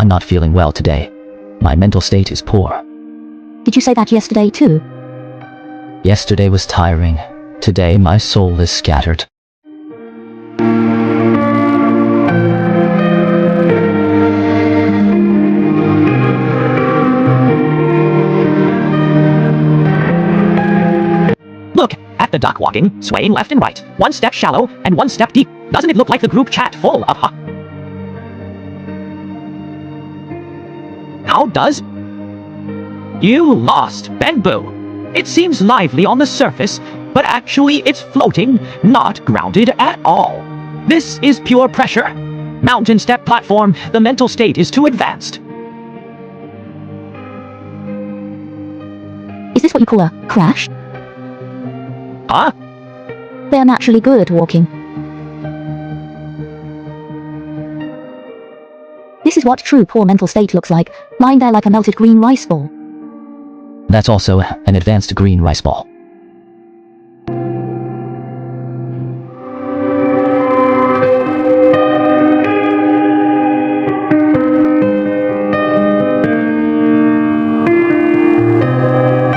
I'm not feeling well today. My mental state is poor. Did you say that yesterday too? Yesterday was tiring. Today my soul is scattered. Look at the duck walking, swaying left and right, one step shallow and one step deep. Doesn't it look like the group chat full of How does? You lost, Benboo. It seems lively on the surface, but actually it's floating, not grounded at all. This is pure pressure. Mountain step platform, the mental state is too advanced. Is this what you call a crash? Huh? They are naturally good at walking. This is what true poor mental state looks like, lying there like a melted green rice ball. That's also an advanced green rice ball.